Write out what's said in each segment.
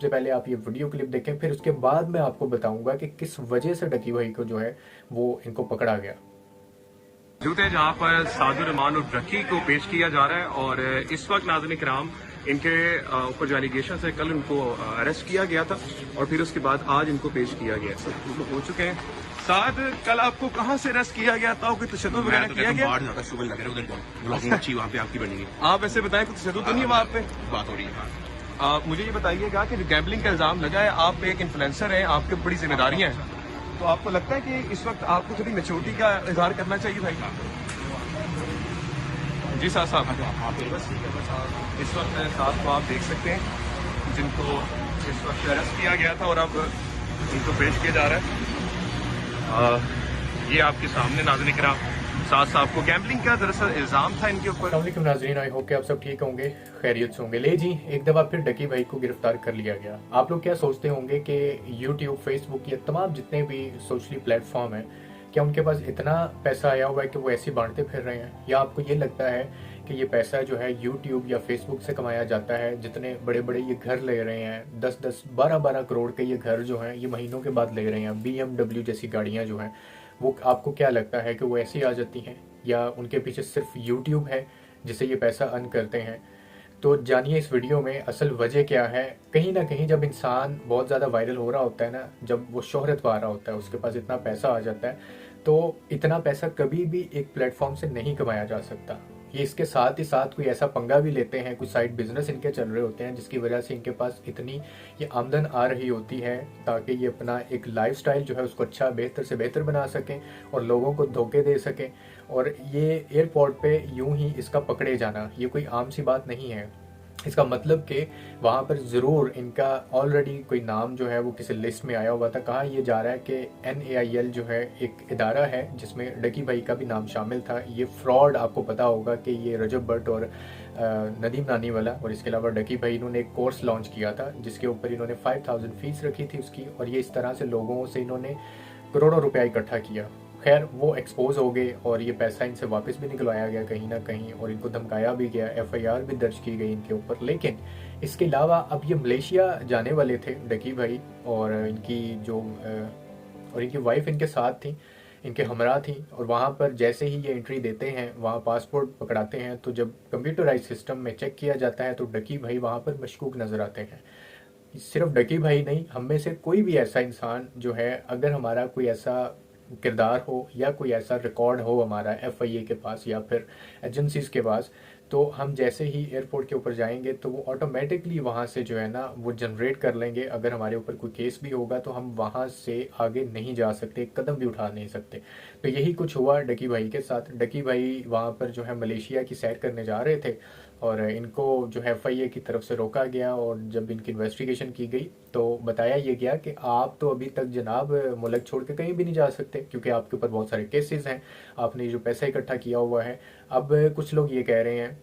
सबसे पहले आप ये वीडियो क्लिप देखें, फिर उसके बाद मैं आपको बताऊंगा कि किस वजह से डकी भाई को जो है वो इनको पकड़ा गया। जूते जहाँ पर सादुर रहमान और डकी को पेश किया जा रहा है और इस वक्त नाज़रीन किराम इनके ऊपर जो एलिगेशन है, कल उनको अरेस्ट किया गया था और फिर उसके बाद आज इनको पेश किया गया। सब हो चुके हैं। साद, कल आपको कहाँ से अरेस्ट किया गया था? कोई तशद्दुद वगैरह किया गया? अच्छी वहाँ पे आपकी बनेगी। आप ऐसे बताएं, कुछ तशद्दुद तो नहीं है वहाँ पे? बात हो रही है। मुझे ये बताइएगा कि जो गैम्बलिंग का इल्जाम लगा है, आप एक इन्फ्लुएंसर हैं, आपके बड़ी जिम्मेदारियां हैं, तो आपको लगता है कि इस वक्त आपको थोड़ी मेच्योरिटी का इजहार करना चाहिए भाई? जी साहब, बस इस वक्त साथ को आप देख सकते हैं जिनको इस वक्त अरेस्ट किया गया था और अब इनको पेश किया जा रहा है। ये आपके सामने नाज़रीन किराम साहब को गैम्बलिंग का दरअसल इल्जाम था इनके ऊपर। अस्सलाम वालेकुम नाज़रीन, आई होप कि आप सब ठीक होंगे, खैरियत से होंगे। ले जी, एक दफ़ा फिर डकी भाई को गिरफ्तार कर लिया गया। आप लोग क्या सोचते होंगे कि यूट्यूब, फेसबुक या तमाम जितने भी सोशली प्लेटफॉर्म हैं, क्या उनके पास इतना पैसा आया हुआ है कि वो ऐसे बांटते फिर रहे हैं? या आपको ये लगता है कि ये पैसा जो है यूट्यूब या फेसबुक से कमाया जाता है? जितने बड़े बड़े ये घर ले रहे हैं, 10-10, 12-12 करोड़ के ये घर जो हैं ये महीनों के बाद ले रहे हैं, BMW जैसी गाड़ियाँ जो हैं, वो आपको क्या लगता है कि वो ऐसी आ जाती हैं या उनके पीछे सिर्फ यूट्यूब है जिससे ये पैसा अर्न करते हैं? तो जानिए इस वीडियो में असल वजह क्या है। कहीं ना कहीं जब इंसान बहुत ज़्यादा वायरल हो रहा होता है ना, जब वो शोहरत पा रहा होता है, उसके पास इतना पैसा आ जाता है, तो इतना पैसा कभी भी एक प्लेटफॉर्म से नहीं कमाया जा सकता। ये इसके साथ ही साथ कोई ऐसा पंगा भी लेते हैं, कुछ साइड बिजनेस इनके चल रहे होते हैं जिसकी वजह से इनके पास इतनी ये आमदन आ रही होती है ताकि ये अपना एक लाइफस्टाइल जो है उसको अच्छा, बेहतर से बेहतर बना सकें और लोगों को धोखे दे सकें। और ये एयरपोर्ट पे यूं ही इसका पकड़े जाना ये कोई आम सी बात नहीं है। इसका मतलब कि वहाँ पर ज़रूर इनका ऑलरेडी कोई नाम जो है वो किसी लिस्ट में आया हुआ था। कहा यह जा रहा है कि NAIL जो है एक इदारा है जिसमें डकी भाई का भी नाम शामिल था। ये फ्रॉड, आपको पता होगा कि ये रजब भट्ट और नदीम नानी वाला और इसके अलावा डकी भाई इन्होंने एक कोर्स लॉन्च किया था जिसके ऊपर इन्होंने 5000 फीस रखी थी उसकी, और ये इस तरह से लोगों से इन्होंने करोड़ों रुपया इकट्ठा किया। खैर वो एक्सपोज हो गए और ये पैसा इनसे वापस भी निकलवाया गया कहीं ना कहीं और इनको धमकाया भी गया, FIR भी दर्ज की गई इनके ऊपर। लेकिन इसके अलावा अब ये मलेशिया जाने वाले थे डकी भाई और इनकी वाइफ इनके साथ थी, इनके हमरा थी, और वहाँ पर जैसे ही ये एंट्री देते हैं, वहाँ पासपोर्ट पकड़ाते हैं, तो जब कंप्यूटराइज सिस्टम में चेक किया जाता है तो डकी भाई वहाँ पर मशकूक नज़र आते हैं। सिर्फ डकी भाई नहीं, हम में से कोई भी ऐसा इंसान जो है, अगर हमारा कोई ऐसा किरदार हो या कोई ऐसा रिकॉर्ड हो हमारा FIA के पास या फिर एजेंसीज के पास, तो हम जैसे ही एयरपोर्ट के ऊपर जाएंगे तो वो ऑटोमेटिकली वहाँ से जो है ना वो जनरेट कर लेंगे। अगर हमारे ऊपर कोई केस भी होगा तो हम वहाँ से आगे नहीं जा सकते, एक कदम भी उठा नहीं सकते। तो यही कुछ हुआ डकी भाई के साथ। डकी भाई वहाँ पर जो है मलेशिया की सैर करने जा रहे थे और इनको जो है FIA की तरफ से रोका गया और जब इनकी इन्वेस्टिगेशन की गई तो बताया ये गया कि आप तो अभी तक जनाब मुल्क छोड़ के कहीं भी नहीं जा सकते क्योंकि आपके ऊपर बहुत सारे केसेस हैं, आपने जो पैसा इकट्ठा किया हुआ है। अब कुछ लोग ये कह रहे हैं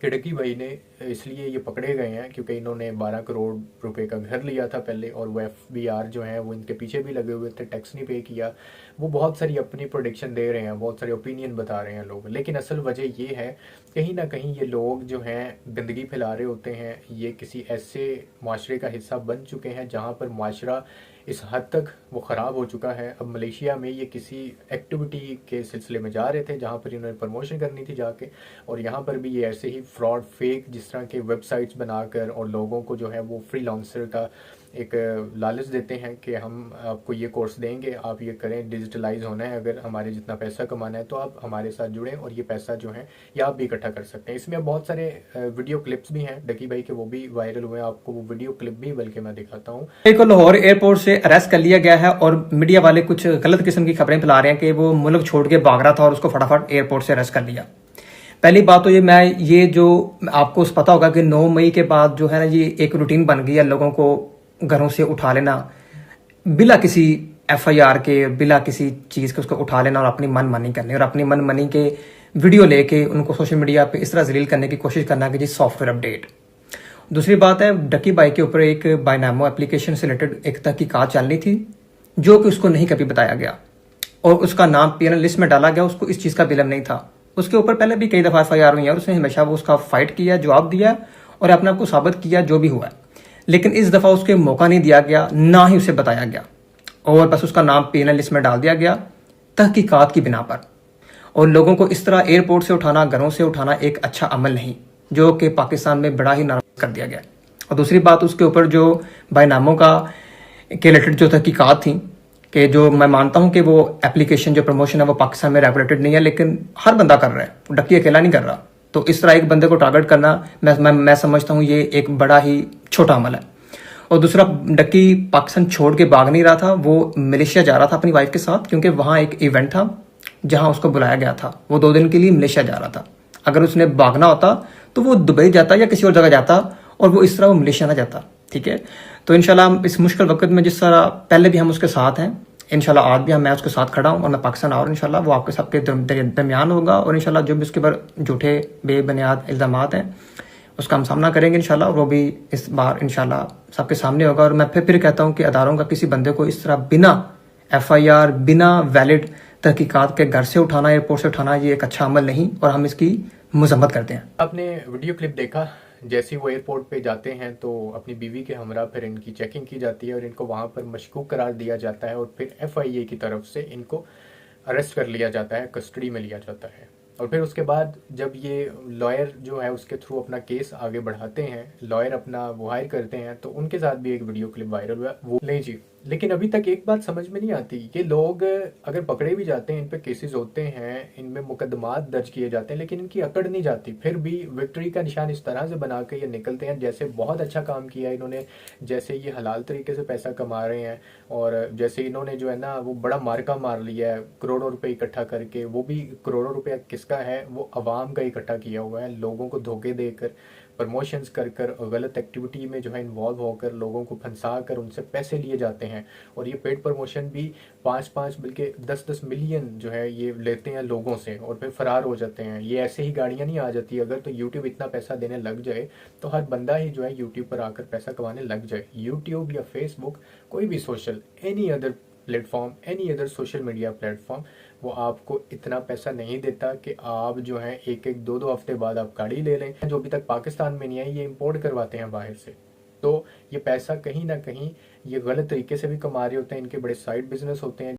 कि डकी भाई ने इसलिए ये पकड़े गए हैं क्योंकि इन्होंने 12 करोड़ रुपए का घर लिया था पहले और वो FBR जो है वो इनके पीछे भी लगे हुए थे, टैक्स नहीं पे किया। वो बहुत सारी अपनी प्रोडिक्शन दे रहे हैं, बहुत सारे ओपिनियन बता रहे हैं लोग, लेकिन असल वजह ये है कहीं ना कहीं ये लोग जो हैं गंदगी फैला रहे होते हैं। ये किसी ऐसे माशरे का हिस्सा बन चुके हैं जहाँ पर माशरा इस हद तक वो ख़राब हो चुका है। अब मलेशिया में ये किसी एक्टिविटी के सिलसिले में जा रहे थे जहाँ पर इन्होंने प्रमोशन करनी थी जाके, और यहाँ पर भी ये ऐसे ही फ्रॉड, फेक जिस तरह के वेबसाइट्स बनाकर और लोगों को जो है वो फ्रीलांसर का एक लालच देते हैं कि हम आपको ये कोर्स देंगे, आप ये करें, डिजिटलाइज होना है, अगर हमारे जितना पैसा कमाना है तो आप हमारे साथ जुड़ें और ये पैसा जो है ये आप भी इकट्ठा कर सकते हैं। इसमें बहुत सारे वीडियो क्लिप्स भी हैं डकी भाई के, वो भी वायरल हुए हैं। आपको वो वीडियो क्लिप भी बल्कि मैं दिखाता हूँ। को लाहौर एयरपोर्ट से अरेस्ट कर लिया गया है और मीडिया वाले कुछ गलत किस्म की खबरें फैला रहे हैं कि वो मुल्क छोड़ के भाग रहा था और उसको फटाफट एयरपोर्ट से अरेस्ट कर लिया। पहली बात तो ये जो आपको पता होगा कि 9 मई के बाद जो है ना ये एक रूटीन बन गई है लोगों को घरों से उठा लेना बिला किसी FIR के, बिला किसी चीज़ के उसको उठा लेना और अपनी मनमानी करनी और अपनी मनमानी के वीडियो लेके उनको सोशल मीडिया पे इस तरह जलील करने की कोशिश करना कि जी सॉफ्टवेयर अपडेट। दूसरी बात है, डकी भाई के ऊपर एक बायनामो एप्लीकेशन से रिलेटेड एक तहकीकात चल रही थी जो कि उसको नहीं कभी बताया गया और उसका नाम PNL लिस्ट में डाला गया। उसको इस चीज़ का भी इल्म नहीं था। उसके ऊपर पहले भी कई दफ़ा FIR हुई है और उसने हमेशा वो उसका फाइट किया, जवाब दिया और अपने आप को साबित किया जो भी हुआ है। लेकिन इस दफ़ा उसके मौका नहीं दिया गया, ना ही उसे बताया गया, और बस उसका नाम पेनल लिस्ट में डाल दिया गया तहकीकात की बिना पर। और लोगों को इस तरह एयरपोर्ट से उठाना, घरों से उठाना एक अच्छा अमल नहीं, जो कि पाकिस्तान में बड़ा ही नाराज कर दिया गया। और दूसरी बात, उसके ऊपर जो बैनामों का के रिलेटेड जो तहकीकात थी, कि जो मैं मानता हूं कि वो एप्लीकेशन जो प्रमोशन है वो पाकिस्तान में रेगुलेटेड नहीं है, लेकिन हर बंदा कर रहा है, डक्की अकेला नहीं कर रहा। तो इस तरह एक बंदे को टारगेट करना मैं समझता हूं ये एक बड़ा ही छोटा अमल है। और दूसरा, डक्की पाकिस्तान छोड़ के भाग नहीं रहा था, वो मलेशिया जा रहा था अपनी वाइफ के साथ, क्योंकि वहां एक इवेंट था जहां उसको बुलाया गया था। वो 2 दिन के लिए मलेशिया जा रहा था। अगर उसने भागना होता तो वो दुबई जाता या किसी और जगह जाता, और वो इस तरह वो मलेशिया ना जाता। ठीक है, तो इंशाल्लाह इस मुश्किल वक्त में जिस तरह पहले भी हम उसके साथ हैं, इंशाल्लाह आज भी मैं उसके साथ खड़ा हूं, और मैं पाकिस्तान और इंशाल्लाह वो आपके सबके दरमियान होगा। और इंशाल्लाह जो भी उसके ऊपर झूठे बेबुनियाद इल्जामात हैं उसका हम सामना करेंगे इंशाल्लाह, वो भी इस बार इंशाल्लाह सबके सामने होगा। और मैं फिर कहता हूँ कि अदारों का किसी बंदे को इस तरह बिना FIR, बिना वैलिड तहकीकात के घर से उठाना, एयरपोर्ट से उठाना, ये एक अच्छा अमल नहीं, और हम इसकी मजम्मत करते हैं। आपने वीडियो क्लिप देखा, जैसे ही वो एयरपोर्ट पे जाते हैं तो अपनी बीवी के हमरा फिर इनकी चेकिंग की जाती है और इनको वहाँ पर मशकूक करार दिया जाता है, और फिर FIA की तरफ से इनको अरेस्ट कर लिया जाता है, कस्टडी में लिया जाता है। और फिर उसके बाद जब ये लॉयर जो है उसके थ्रू अपना केस आगे बढ़ाते हैं, लॉयर अपना वो हायर करते हैं, तो उनके साथ भी एक वीडियो क्लिप वायरल हुआ वो ले जी। लेकिन अभी तक एक बात समझ में नहीं आती, ये लोग अगर पकड़े भी जाते हैं, इन पे केसेस होते हैं, इनमें मुकदमात दर्ज किए जाते हैं, लेकिन इनकी अकड़ नहीं जाती, फिर भी विक्ट्री का निशान इस तरह से बना के ये निकलते हैं जैसे बहुत अच्छा काम किया इन्होंने, जैसे ये हलाल तरीके से पैसा कमा रहे हैं, और जैसे इन्होंने जो है ना वो बड़ा मार्का मार लिया है करोड़ों रुपए इकट्ठा करके। वो भी करोड़ों रुपया किसका है, वो अवाम का इकट्ठा किया हुआ है, लोगों को धोखे देकर, प्रमोशंस कर कर, गलत एक्टिविटी में जो है इन्वॉल्व होकर, लोगों को फंसा कर उनसे पैसे लिए जाते हैं। और ये पेड प्रमोशन भी 5-5 बल्कि 10-10 मिलियन जो है ये लेते हैं लोगों से और फिर फरार हो जाते हैं। ये ऐसे ही गाड़ियां नहीं आ जाती, अगर तो यूट्यूब इतना पैसा देने लग जाए तो हर बंदा ही जो है यूट्यूब पर आकर पैसा कमाने लग जाए। यूट्यूब या फेसबुक, कोई भी social any other platform, any other social media platform, वो आपको इतना पैसा नहीं देता कि आप जो है 1-2 हफ्ते बाद आप गाड़ी ले लें। जो अभी तक पाकिस्तान में नहीं है ये इंपोर्ट करवाते हैं बाहर से। तो ये पैसा कहीं ना कहीं ये गलत तरीके से भी कमा रहे होते हैं, इनके बड़े साइड बिजनेस होते हैं।